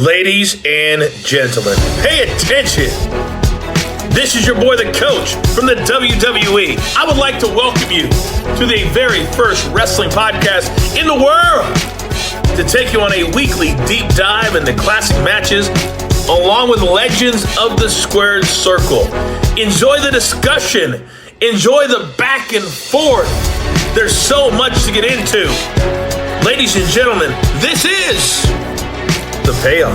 Ladies and gentlemen, pay attention. This is your boy, the coach from the WWE. I would like to welcome you to the very first wrestling podcast in the world to take you on a weekly deep dive into classic matches along with legends of the squared circle. Enjoy the discussion. Enjoy the back and forth. There's so much to get into. Ladies and gentlemen, this is The Payoff.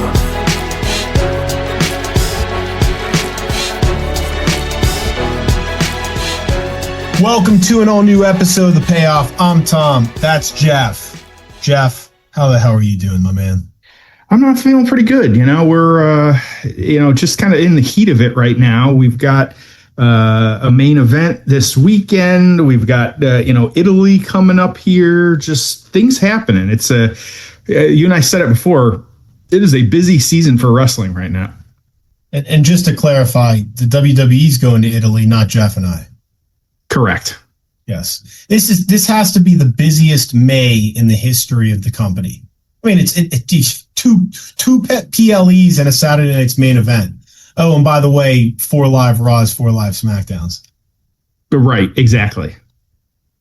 Welcome to an all-new episode of The Payoff. I'm Tom. That's Jeff. Jeff, how the hell are you doing, my man? I'm not feeling pretty good. We're, just kind of in the heat of it right now. We've got a main event this weekend. We've got, Italy coming up here. Just things happening. It's you and I said it before. It is a busy season for wrestling right now. And just to clarify, the WWE's going to Italy, not Jeff and I. Correct. Yes. This has to be the busiest May in the history of the company. I mean, it's two PLEs and a Saturday night's main event. Oh, and by the way, 4 live Raws, 4 live SmackDowns. Right, exactly.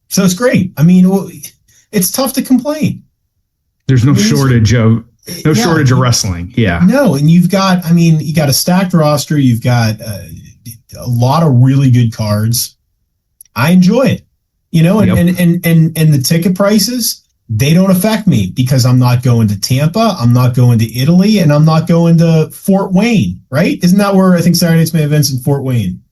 So it's great. I mean, it's tough to complain. There's no shortage of wrestling. Yeah. No, and you got a stacked roster. You've got a lot of really good cards. I enjoy it. And the ticket prices, they don't affect me because I'm not going to Tampa, I'm not going to Italy, and I'm not going to Fort Wayne, right? Isn't that where I think Saturday night's main event's in Fort Wayne?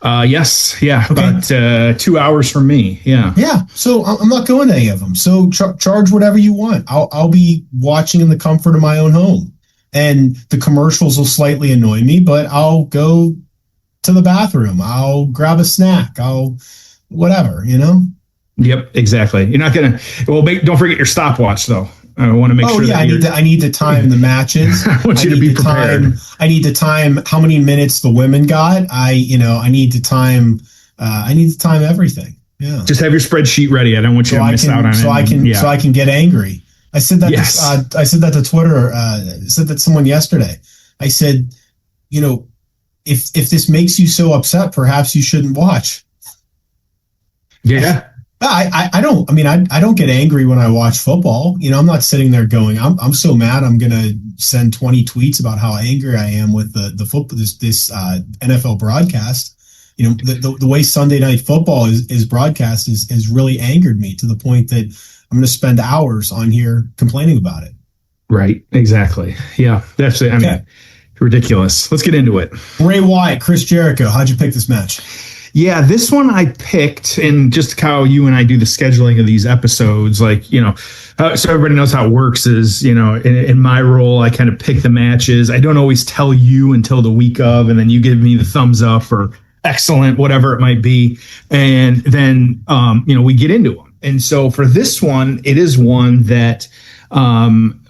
Yes. Yeah. Okay. About 2 hours from me. Yeah. Yeah. So I'm not going to any of them. So charge whatever you want. I'll be watching in the comfort of my own home. And the commercials will slightly annoy me, but I'll go to the bathroom. I'll grab a snack. I'll whatever, Yep, exactly. You're not going to, don't forget your stopwatch though. I want to make sure. I need to time the matches. I want you to be prepared. I need to time how many minutes the women got. I need to time everything. Yeah. Just have your spreadsheet ready. I don't want you to miss out on it. So I can get angry. I said that. Yes. I said that to Twitter. Said that to someone yesterday. I said, if this makes you so upset, perhaps you shouldn't watch. Yeah. I don't get angry when I watch football. I'm not sitting there going, I'm so mad I'm gonna send 20 tweets about how angry I am with the football this NFL broadcast. The way Sunday Night Football is broadcast has really angered me to the point that I'm gonna spend hours on here complaining about it. Right, exactly. Yeah, that's it. Okay. Ridiculous. Let's get into it. Bray Wyatt, Chris Jericho. How'd you pick this match? Yeah, this one I picked, and just how you and I do the scheduling of these episodes, so everybody knows how it works is, in my role, I kind of pick the matches. I don't always tell you until the week of, and then you give me the thumbs up or excellent, whatever it might be. And then, we get into them. And so for this one, it is one that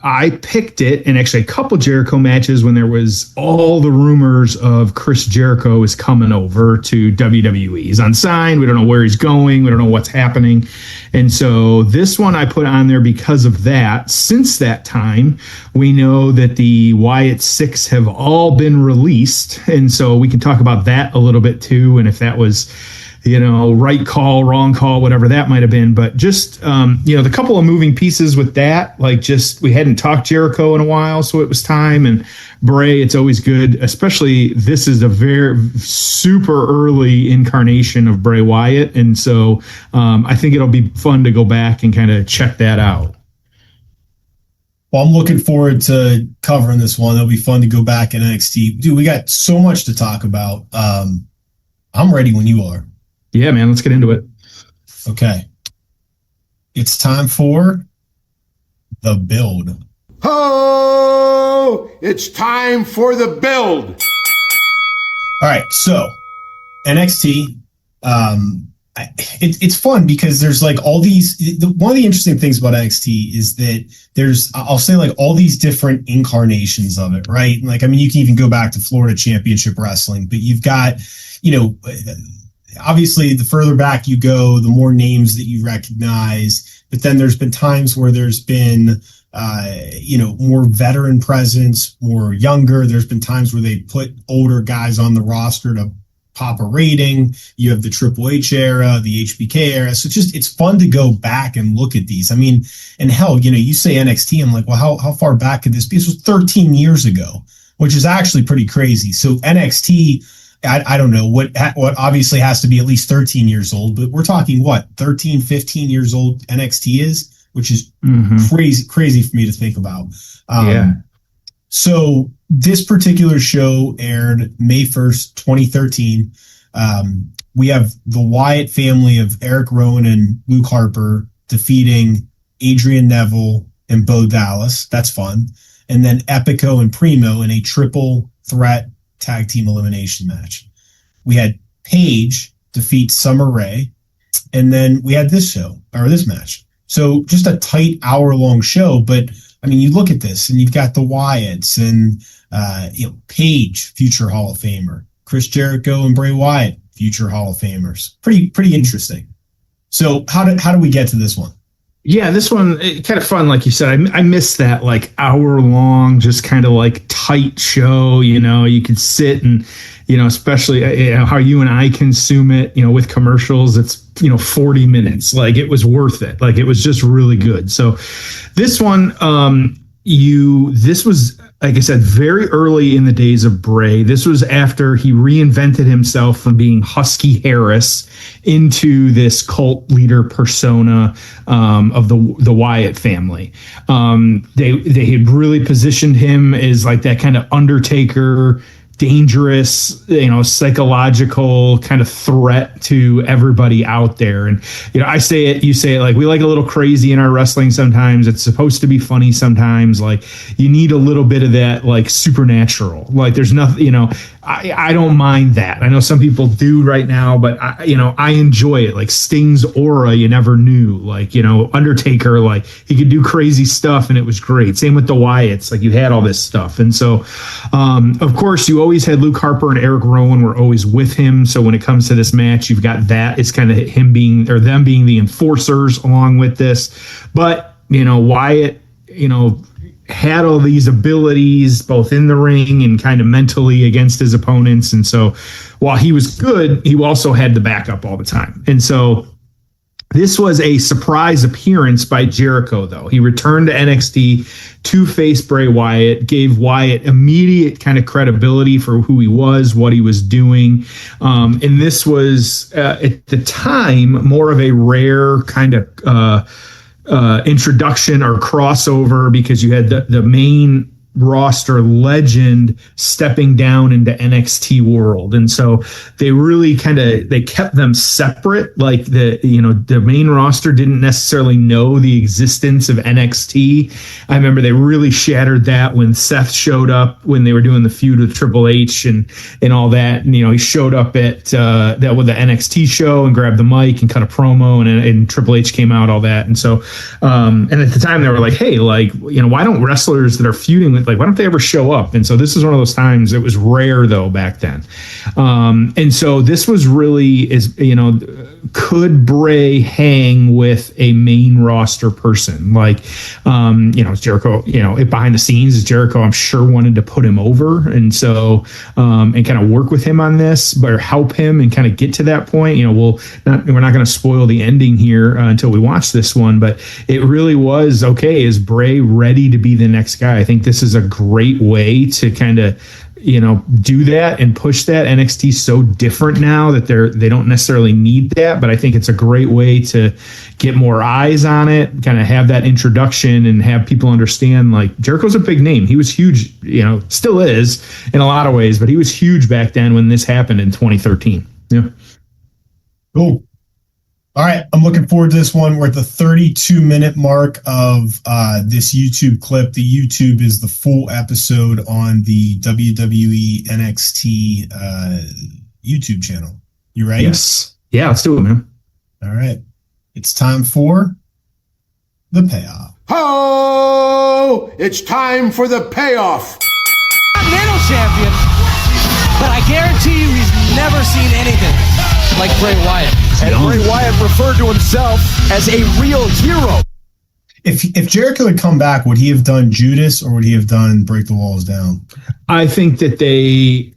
I picked it in actually a couple Jericho matches when there was all the rumors of Chris Jericho is coming over to WWE. He's unsigned. We don't know where he's going. We don't know what's happening. And so this one I put on there because of that. Since that time, we know that the Wyatt 6 have all been released. And so we can talk about that a little bit too. And if that was right call, wrong call, whatever that might have been. But just, the couple of moving pieces with that, we hadn't talked Jericho in a while, so it was time. And Bray, it's always good, especially this is a very super early incarnation of Bray Wyatt. And so I think it'll be fun to go back and kind of check that out. Well, I'm looking forward to covering this one. It'll be fun to go back in NXT. Dude, we got so much to talk about. I'm ready when you are. Yeah, man, let's get into it. Okay. It's time for the build. Oh, it's time for the build. All right, so NXT, it's fun because there's all these. One of the interesting things about NXT is that there's, I'll say, all these different incarnations of it, right? You can even go back to Florida Championship Wrestling, but you've got, obviously, the further back you go, the more names that you recognize. But then there's been times where there's been more veteran presence, more younger. There's been times where they put older guys on the roster to pop a rating. You have the Triple H era, the HBK era. So it's fun to go back and look at these. I mean, and hell, you say NXT, I'm like, well, how far back could this be? This was 13 years ago, which is actually pretty crazy. So NXT, I don't know what obviously has to be at least 13 years old, but we're talking 13, 15 years old NXT is, which is crazy for me to think about. So this particular show aired May 1st, 2013. We have the Wyatt family of Eric Rowan and Luke Harper defeating Adrian Neville and Bo Dallas. That's fun. And then Epico and Primo in a triple threat tag team elimination match. We had Paige defeat Summer Rae, and then we had this match. So just a tight hour-long show, but I mean, you look at this and you've got the Wyatts and Paige, future Hall of Famer, Chris Jericho and Bray Wyatt, future Hall of Famers. Pretty interesting. So how do we get to this one? Yeah, this one, kind of fun, like you said. I missed that like hour long, just kind of like tight show. You could sit and, especially how you and I consume it, with commercials, it's, 40 minutes. Like it was worth it. Like it was just really good. So this one, this was, like I said, very early in the days of Bray. This was after he reinvented himself from being Husky Harris into this cult leader persona of the Wyatt family. They had really positioned him as like that kind of Undertaker, dangerous, psychological kind of threat to everybody out there. And, I say it, you say it, like we like a little crazy in our wrestling sometimes. It's supposed to be funny sometimes. Like you need a little bit of that, like supernatural. Like there's nothing, I don't mind that. I know some people do right now, but I enjoy it. Like Sting's aura, you never knew. Like, Undertaker, like he could do crazy stuff and it was great. Same with the Wyatts, like you had all this stuff. And so, of course, you always had Luke Harper and Eric Rowan were always with him. So when it comes to this match, you've got that. It's kind of them being the enforcers along with this. But, Wyatt, had all these abilities both in the ring and kind of mentally against his opponents. And so while he was good, he also had the backup all the time. And so this was a surprise appearance by Jericho, though. He returned to NXT to face Bray Wyatt, gave Wyatt immediate kind of credibility for who he was, what he was doing. And this was, at the time, more of a rare kind of introduction or crossover, because you had the main roster legend stepping down into NXT world. And so they really they kept them separate. Like the main roster didn't necessarily know the existence of NXT. I remember they really shattered that when Seth showed up when they were doing the feud with Triple H and all that. And, he showed up at that with the NXT show and grabbed the mic and cut a promo and Triple H came out, all that. And so, and at the time they were like, hey, like, why don't wrestlers that are feuding with, like, why don't they ever show up? And so this is one of those times. It was rare though back then. And so this was really, could Bray hang with a main roster person? Like, Jericho, behind the scenes, Jericho, I'm sure, wanted to put him over. And so, and kind of work with him on this, but help him and kind of get to that point. We're not going to spoil the ending here until we watch this one, but it really was, okay, is Bray ready to be the next guy? I think this is a great way to kind of, do that and push that. NXT so different now that they don't necessarily need that, but I think it's a great way to get more eyes on it, kind of have that introduction and have people understand, like, Jericho's a big name. He was huge, still is in a lot of ways, but he was huge back then when this happened in 2013. Yeah. Cool. All right, I'm looking forward to this one. We're at the 32-minute mark of this YouTube clip. The YouTube is the full episode on the WWE NXT YouTube channel. You ready? Yes. Yeah, let's do it, man. All right. It's time for the payoff. Ho! It's time for the payoff. I'm Nano champion, but I guarantee you he's never seen anything like Bray Wyatt. And Bray Wyatt referred to himself as a real hero. If Jericho had come back, would he have done Judas or would he have done Break the Walls Down? I think that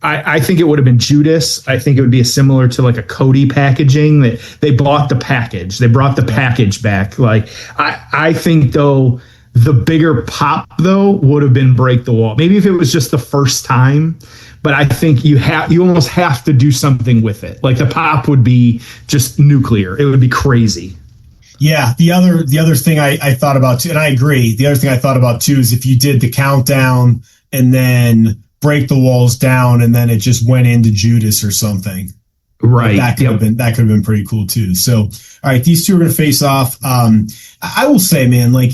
I think it would have been Judas. I think it would be similar to like a Cody packaging, that they bought the package. They brought the package back. Like, I think though, the bigger pop though would have been Break the Wall. Maybe if it was just the first time, but I think you almost have to do something with it. Like the pop would be just nuclear. It would be crazy. Yeah, the other thing I thought about too, and I agree. The other thing I thought about too is if you did the countdown and then Break the Walls Down, and then it just went into Judas or something. Right. That could have been pretty cool too. So, all right, these two are going to face off. I will say, man, like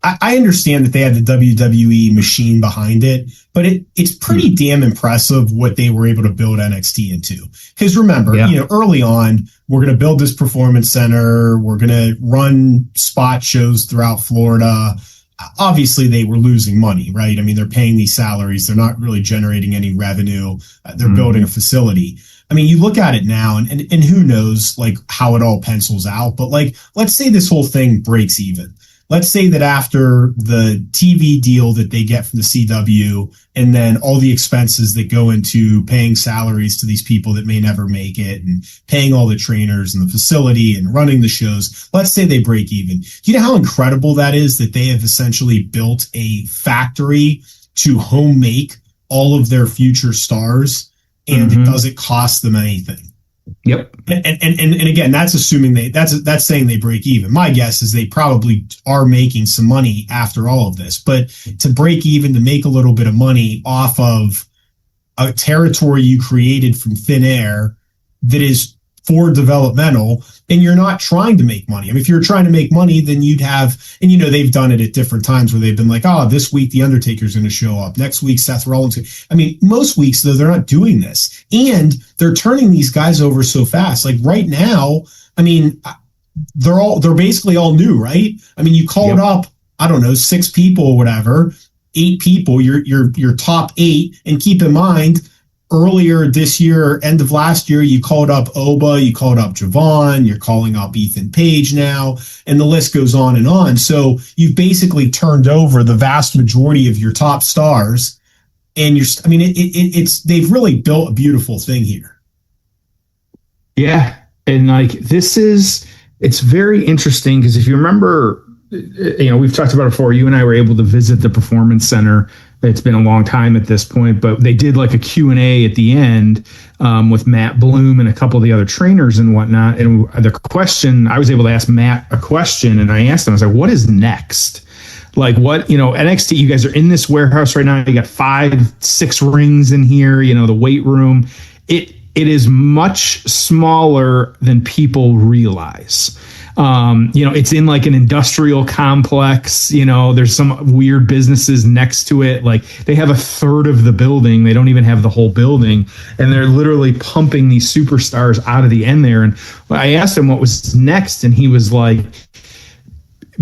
I understand that they had the WWE machine behind it, but it's pretty damn impressive what they were able to build NXT into. Because remember, early on, we're going to build this performance center. We're going to run spot shows throughout Florida. Obviously, they were losing money, right? I mean, they're paying these salaries. They're not really generating any revenue. They're building a facility. I mean, you look at it now and who knows like how it all pencils out. But like, let's say this whole thing breaks even. Let's say that after the TV deal that they get from the CW and then all the expenses that go into paying salaries to these people that may never make it and paying all the trainers and the facility and running the shows, let's say they break even. Do you know how incredible that is that they have essentially built a factory to home make all of their future stars and it doesn't cost them anything? Yep. And again, that's assuming that's saying they break even. My guess is they probably are making some money after all of this, but to break even, to make a little bit of money off of a territory you created from thin air that is for developmental, and you're not trying to make money. I mean, if you're trying to make money, then you'd have, and they've done it at different times where they've been like, oh, this week the Undertaker's going to show up. Next week Seth Rollins. I mean, most weeks though, they're not doing this, and they're turning these guys over so fast. Like right now, I mean, they're basically all new, right? I mean, you called up, I don't know, 6 people or whatever, 8 people, your top 8, and keep in mind, earlier this year, end of last year, you called up Oba, you called up Javon, you're calling up Ethan Page now, and the list goes on and on. So you've basically turned over the vast majority of your top stars, and they've really built a beautiful thing here. Yeah. And like, it's very interesting because if you remember, we've talked about it before, you and I were able to visit the Performance Center. It's been a long time at this point, but they did like a Q&A at the end with Matt Bloom and a couple of the other trainers and whatnot. And the question, I was able to ask Matt a question, and I asked him, I was like, what is next? Like what, NXT, you guys are in this warehouse right now. You got 5-6 rings in here, the weight room. It is much smaller than people realize. It's in like an industrial complex, there's some weird businesses next to it. Like they have 1/3 of the building. They don't even have the whole building. And they're literally pumping these superstars out of the end there. And I asked him what was next. And he was like,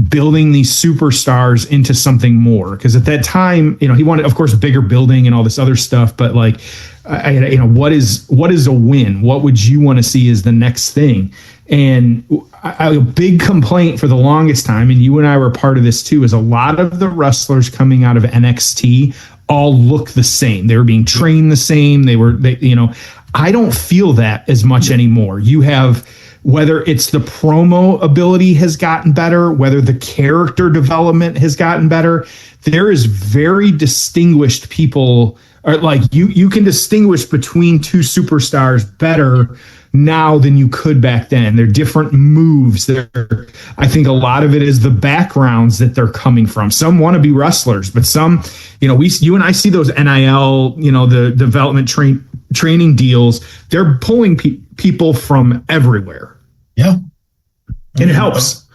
building these superstars into something more. Because at that time, he wanted, of course, a bigger building and all this other stuff. But like, what is a win? What would you want to see as the next thing? And a big complaint for the longest time, and you and I were part of this too, is a lot of the wrestlers coming out of NXT all look the same. They were being trained the same. I don't feel that as much anymore. You have, whether it's the promo ability has gotten better, whether the character development has gotten better, there is very distinguished people, or like you can distinguish between 2 superstars better now than you could back then. They're different moves. I think a lot of it is the backgrounds that they're coming from. Some want to be wrestlers, but some, you and I see those NIL, the development training deals. They're pulling people from everywhere. Yeah. And it helps.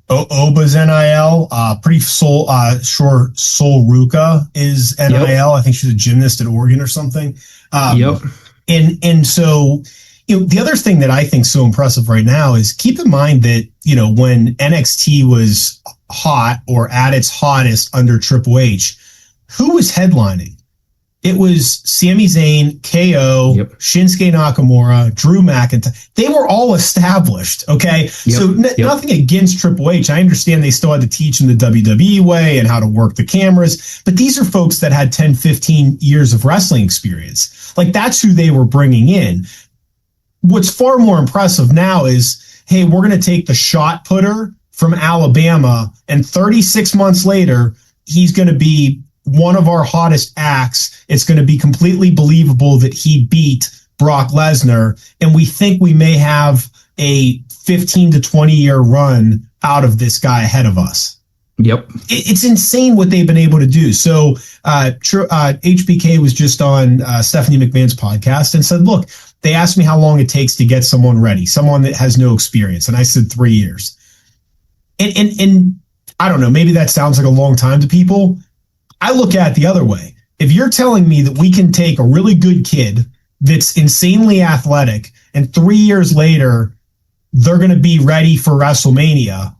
Oba's NIL, pretty sure Sol Ruka is NIL. Yep. I think she's a gymnast at Oregon or something. And so, the other thing that I think is so impressive right now is keep in mind that, when NXT was hot or at its hottest under Triple H, who was headlining? It was Sami Zayn, KO, Shinsuke Nakamura, Drew McIntyre. They were all established, okay? So nothing against Triple H. I understand they still had to teach him the WWE way and how to work the cameras, but these are folks that had 10, 15 years of wrestling experience. Like, that's who they were bringing in. What's far more impressive now is, hey, we're going to take the shot putter from Alabama, and 36 months later, he's going to be one of our hottest acts. It's going to be completely believable that he beat Brock Lesnar, and we think we may have a 15 to 20 year run out of this guy ahead of us. Yep. It's insane what they've been able to do. So HBK was just on Stephanie McMahon's podcast and said, look, they asked me how long it takes to get someone ready, someone that has no experience. And I said 3 years. And I don't know, maybe that sounds like a long time to people. I look at it the other way. If you're telling me that we can take a really good kid that's insanely athletic and 3 years later, they're going to be ready for WrestleMania,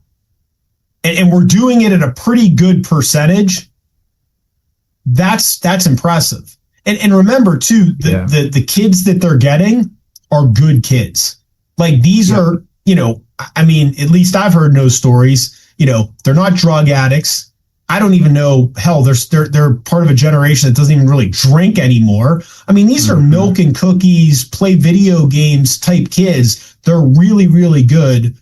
and we're doing it at a pretty good percentage, that's impressive. And remember, too, the kids that they're getting are good kids. Like, these are, I mean, at least I've heard no stories. They're not drug addicts. I don't even know. Hell, they're part of a generation that doesn't even really drink anymore. I mean, these are milk and cookies, play video games type kids. They're really, really good,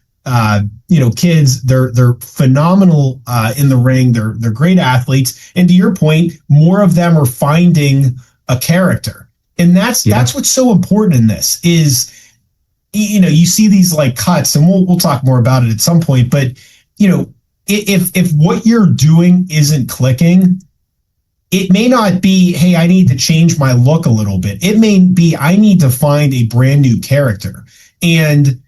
kids. They're phenomenal in the ring. They're great athletes. And to your point, more of them are finding a character, and that's what's so important in this. Is you see these like cuts, and we'll talk more about it at some point, but if what you're doing isn't clicking, it may not be, hey, I need to change my look a little bit. It may be, I need to find a brand new character. And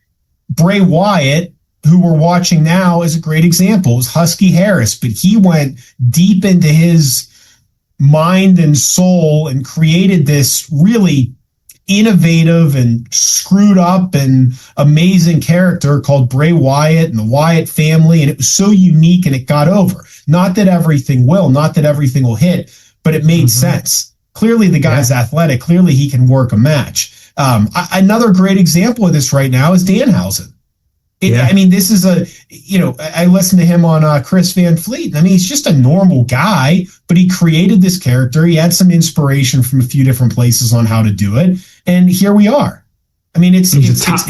Bray Wyatt, who we're watching now, is a great example. It was Husky Harris, but he went deep into his mind and soul and created this really innovative and screwed up and amazing character called Bray Wyatt and the Wyatt family. And it was so unique, and it got over. Not that everything will hit, but it made sense. Clearly the guy's athletic. Clearly he can work a match. Another great example of this right now is Danhausen. I mean, this is I listened to him on Chris Van Fleet. I mean, he's just a normal guy, but he created this character. He had some inspiration from a few different places on how to do it. And here we are. I mean, it's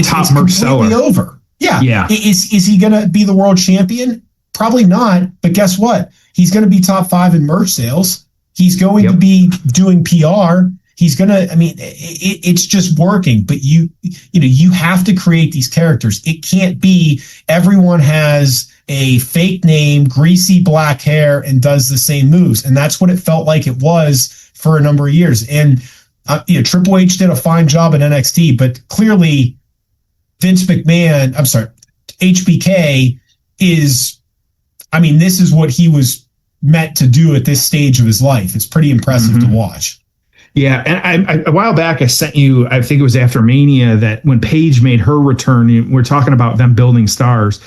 top merch seller. Over. Yeah. Yeah. Is he going to be the world champion? Probably not. But guess what? He's going to be top 5 in merch sales. He's going to be doing PR. He's going to, I mean, it's just working, but you have to create these characters. It can't be everyone has a fake name, greasy black hair, and does the same moves. And that's what it felt like it was for a number of years. And, Triple H did a fine job at NXT, but clearly HBK is, I mean, this is what he was meant to do at this stage of his life. It's pretty impressive to watch. Yeah, and I a while back I sent you, I think it was after Mania, that when Paige made her return, we're talking about them building stars.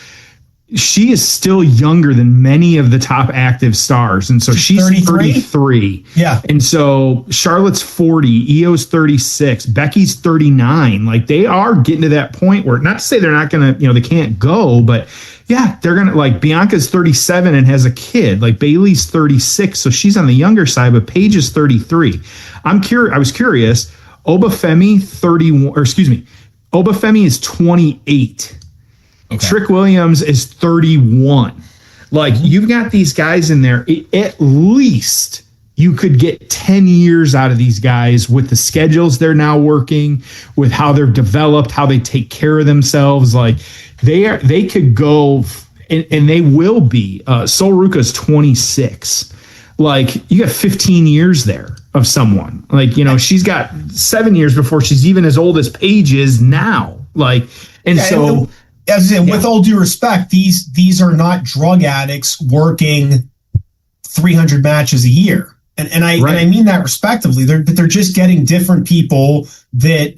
She is still younger than many of the top active stars. And so she's 33. Yeah. And so Charlotte's 40, Io's 36, Becky's 39. Like, they are getting to that point where, not to say they're not going to, they can't go, but yeah, they're going to, like, Bianca's 37 and has a kid. Like, Bayley's 36. So she's on the younger side, but Paige is 33. I was curious. Obafemi is 28. Okay. Trick Williams is 31. Like, you've got these guys in there. At least you could get 10 years out of these guys with the schedules they're now working, with how they're developed, how they take care of themselves. Like, they could go, and they will be. Sol Ruka's 26. Like, you got 15 years there of someone. Like, she's got 7 years before she's even as old as Paige is now. Like, with all due respect, these are not drug addicts working 300 matches a year. And I mean that respectively. They're just getting different people that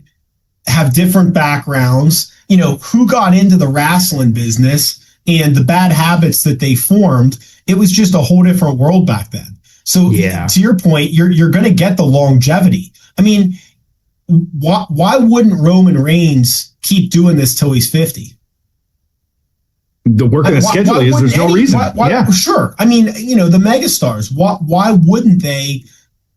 have different backgrounds, who got into the wrestling business and the bad habits that they formed. It was just a whole different world back then. So Yeah. to your point, you're going to get the longevity. I mean, why wouldn't Roman Reigns keep doing this till he's 50? The work in the schedule is there's no reason. Yeah, sure. I mean, the megastars. Why wouldn't they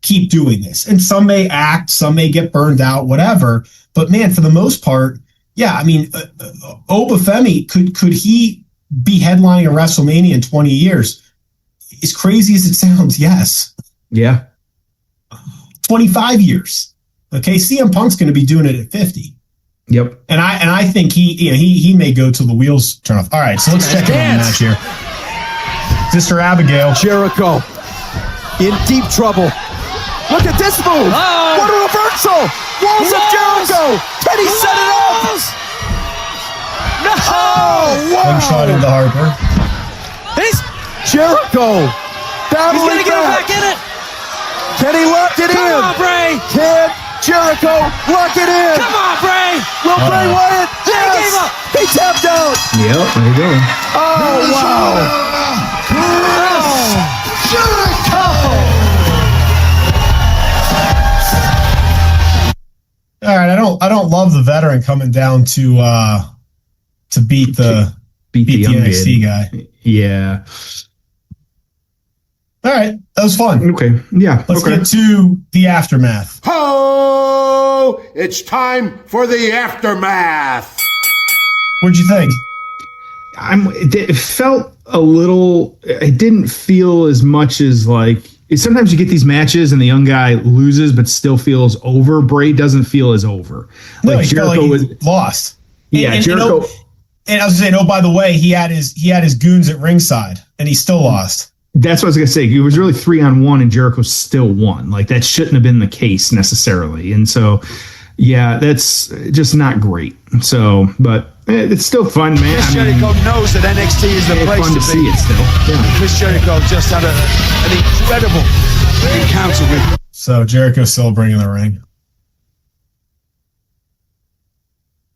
keep doing this? And some may act, some may get burned out, whatever. But man, for the most part, yeah. I mean, Obafemi could he be headlining a WrestleMania in 20 years? As crazy as it sounds, yes. Yeah. 25 years. Okay, CM Punk's going to be doing it at 50. Yep. And I think he may go till the wheels turn off. All right, so let's check in on the match here. Sister Abigail. Jericho in deep trouble. Look at this move. Oh. What a reversal. Walls of Jericho. Can he set it up? No. Oh, wow. One shot into Harper. Jericho. He's going to get him back in it. Can he lock it in? Come on, Bray. Can Jericho lock it in? Come on, Bray. Will Bray Wyatt? Yes. He gave up. He tapped out. Yep, there you go. Oh, wow. Jericho. All right, I don't love the veteran coming down to beat the NXT guy. Yeah. All right, that was fun. Okay. Yeah. Let's get to the aftermath. Ho! It's time for the aftermath. What'd you think? It felt a little. It didn't feel as much as like. Sometimes you get these matches and the young guy loses, but still feels over. Bray doesn't feel as over. No, he Jericho felt like he lost. Yeah, Jericho. And I was saying, oh, by the way, he had his goons at ringside, and he still lost. That's what I was going to say. It was really 3-on-1 and Jericho still won. Like that shouldn't have been the case necessarily. And so, yeah, that's just not great. So, but it's still fun, man. Chris Jericho knows that NXT is the place fun to see it still. Yeah. Chris Jericho just had an incredible encounter with. So Jericho's still bringing the ring.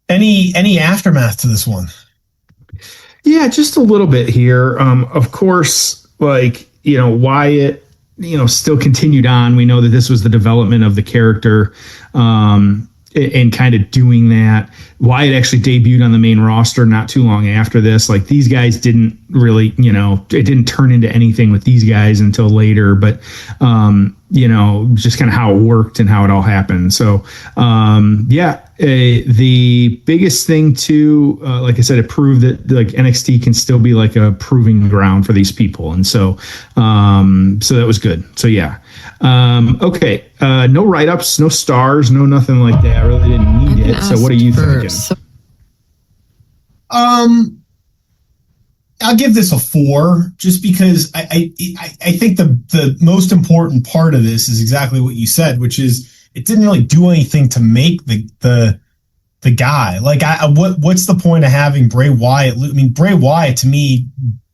Any aftermath to this one? Yeah, just a little bit here. Of course, Wyatt, still continued on. We know that this was the development of the character, and kind of doing that. Wyatt actually debuted on the main roster not too long after this. Like these guys didn't really, it didn't turn into anything with these guys until later, but, just kind of how it worked and how it all happened. So, the biggest thing too, like I said, it proved that like NXT can still be like a proving ground for these people. And so that was good. So yeah. Okay. No write-ups, no stars, no nothing like that. I really didn't need it. So what are you thinking? I'll give this a 4 just because I think the most important part of this is exactly what you said, which is it didn't really do anything to make the guy. Like what's the point of having Bray Wyatt? I mean, Bray Wyatt to me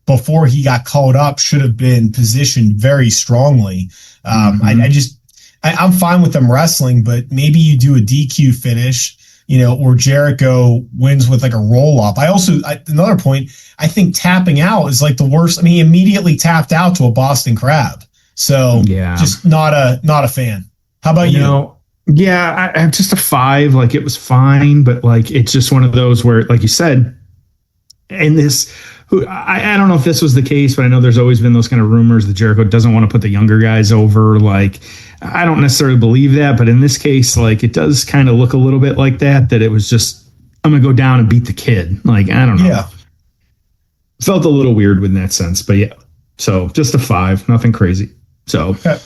before he got called up should have been positioned very strongly. I'm fine with them wrestling, but maybe you do a DQ finish, or Jericho wins with like a roll up. Another point, I think tapping out is like the worst. I mean, he immediately tapped out to a Boston Crab. So yeah, just not a fan. How about you? Yeah, I'm just a 5. Like it was fine, but like it's just one of those where, like you said, and this. I don't know if this was the case, but I know there's always been those kind of rumors that Jericho doesn't want to put the younger guys over. Like, I don't necessarily believe that, but in this case, like it does kind of look a little bit like that it was just, I'm going to go down and beat the kid. Like, I don't know. Yeah. Felt a little weird in that sense, but yeah. So just a 5, nothing crazy. So, okay.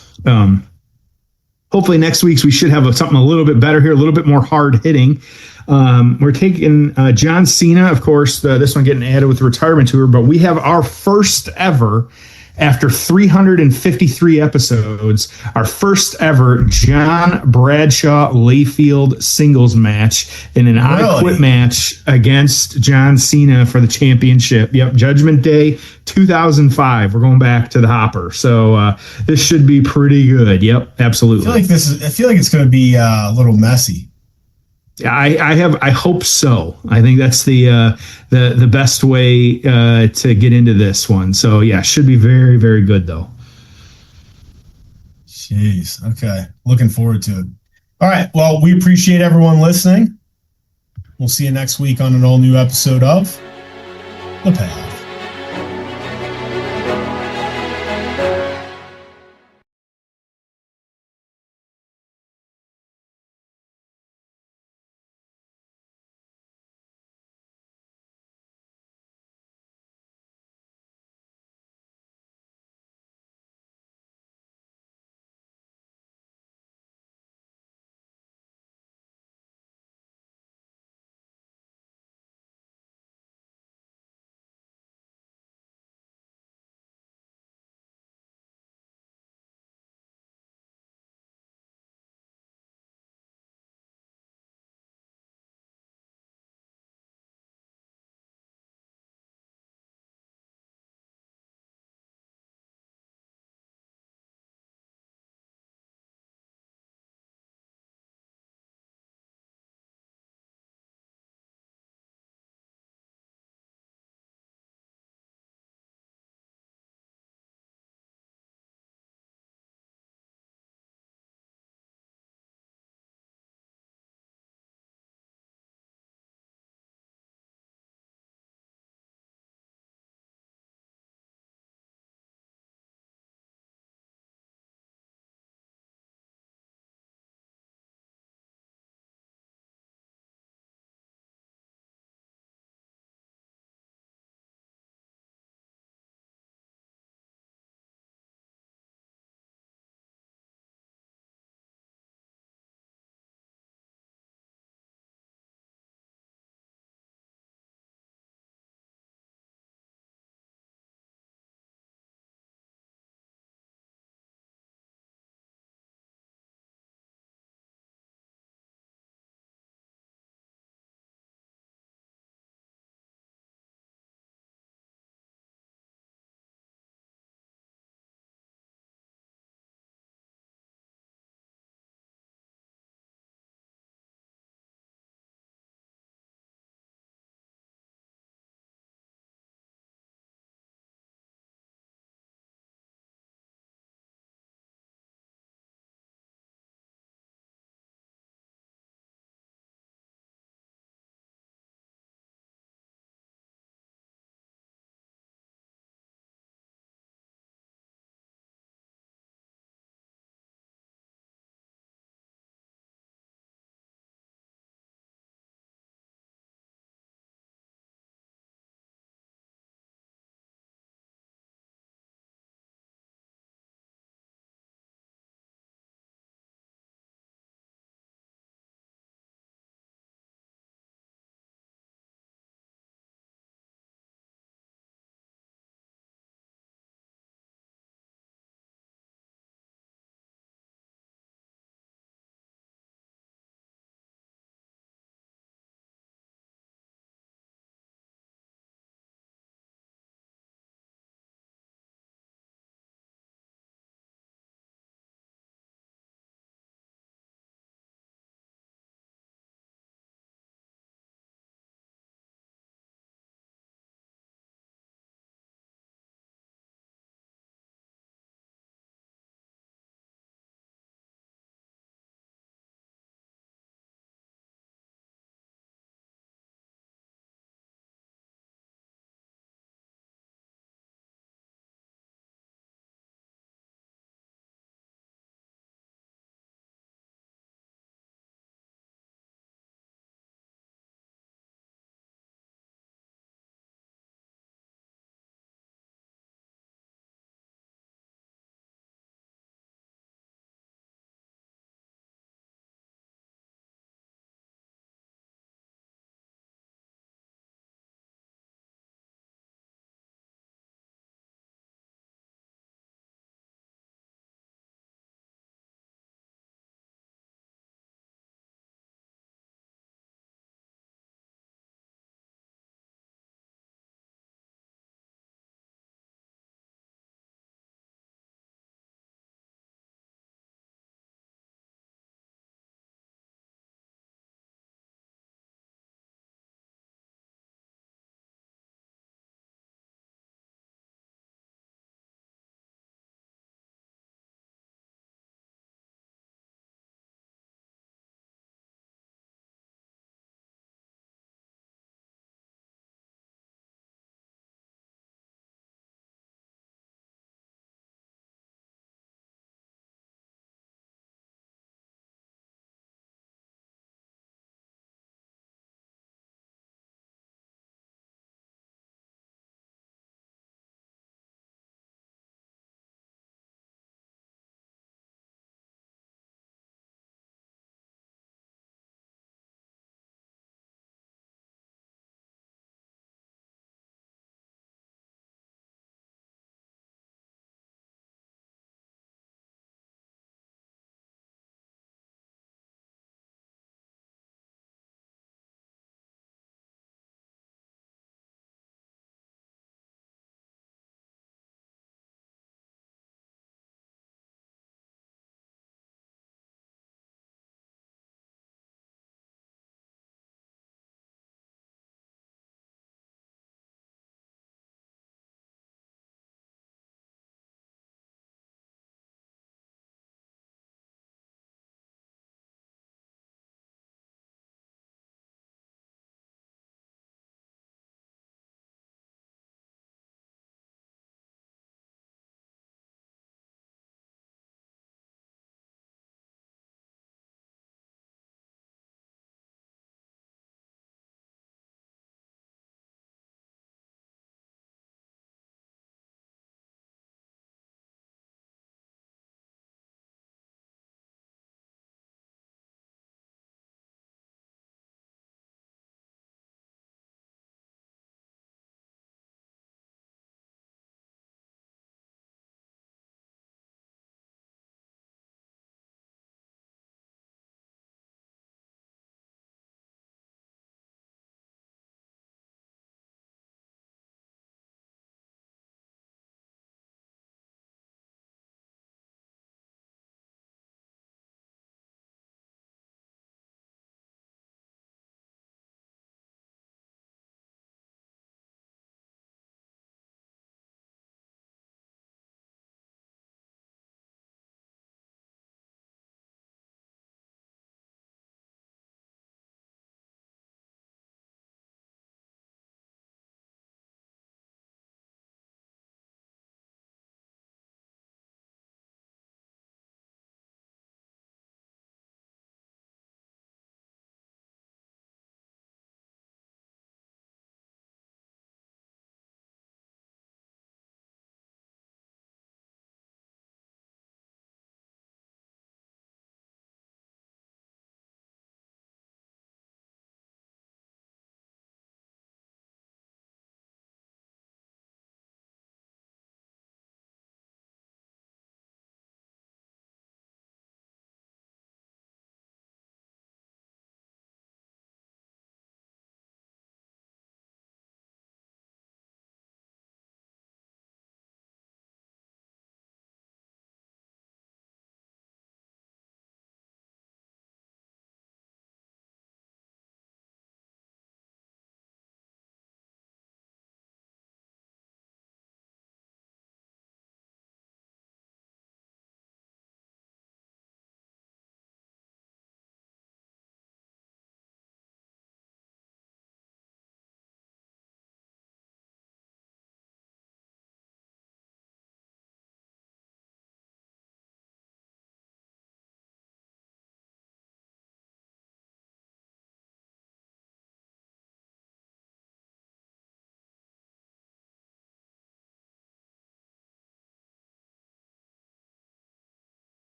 Hopefully next week's we should have something a little bit better here, a little bit more hard hitting. We're taking John Cena, of course, this one getting added with the retirement tour, but we have our first ever, after 353 episodes, our first ever John Bradshaw Layfield singles match in an I Quit match against John Cena for the championship. Yep, Judgment Day 2005. We're going back to the hopper. So this should be pretty good. Yep, absolutely. I feel like it's going to be a little messy. I hope so. I think that's the best way to get into this one. So yeah, should be very, very good though. Jeez. Okay. Looking forward to it. All right. Well, we appreciate everyone listening. We'll see you next week on an all new episode of The Payoff.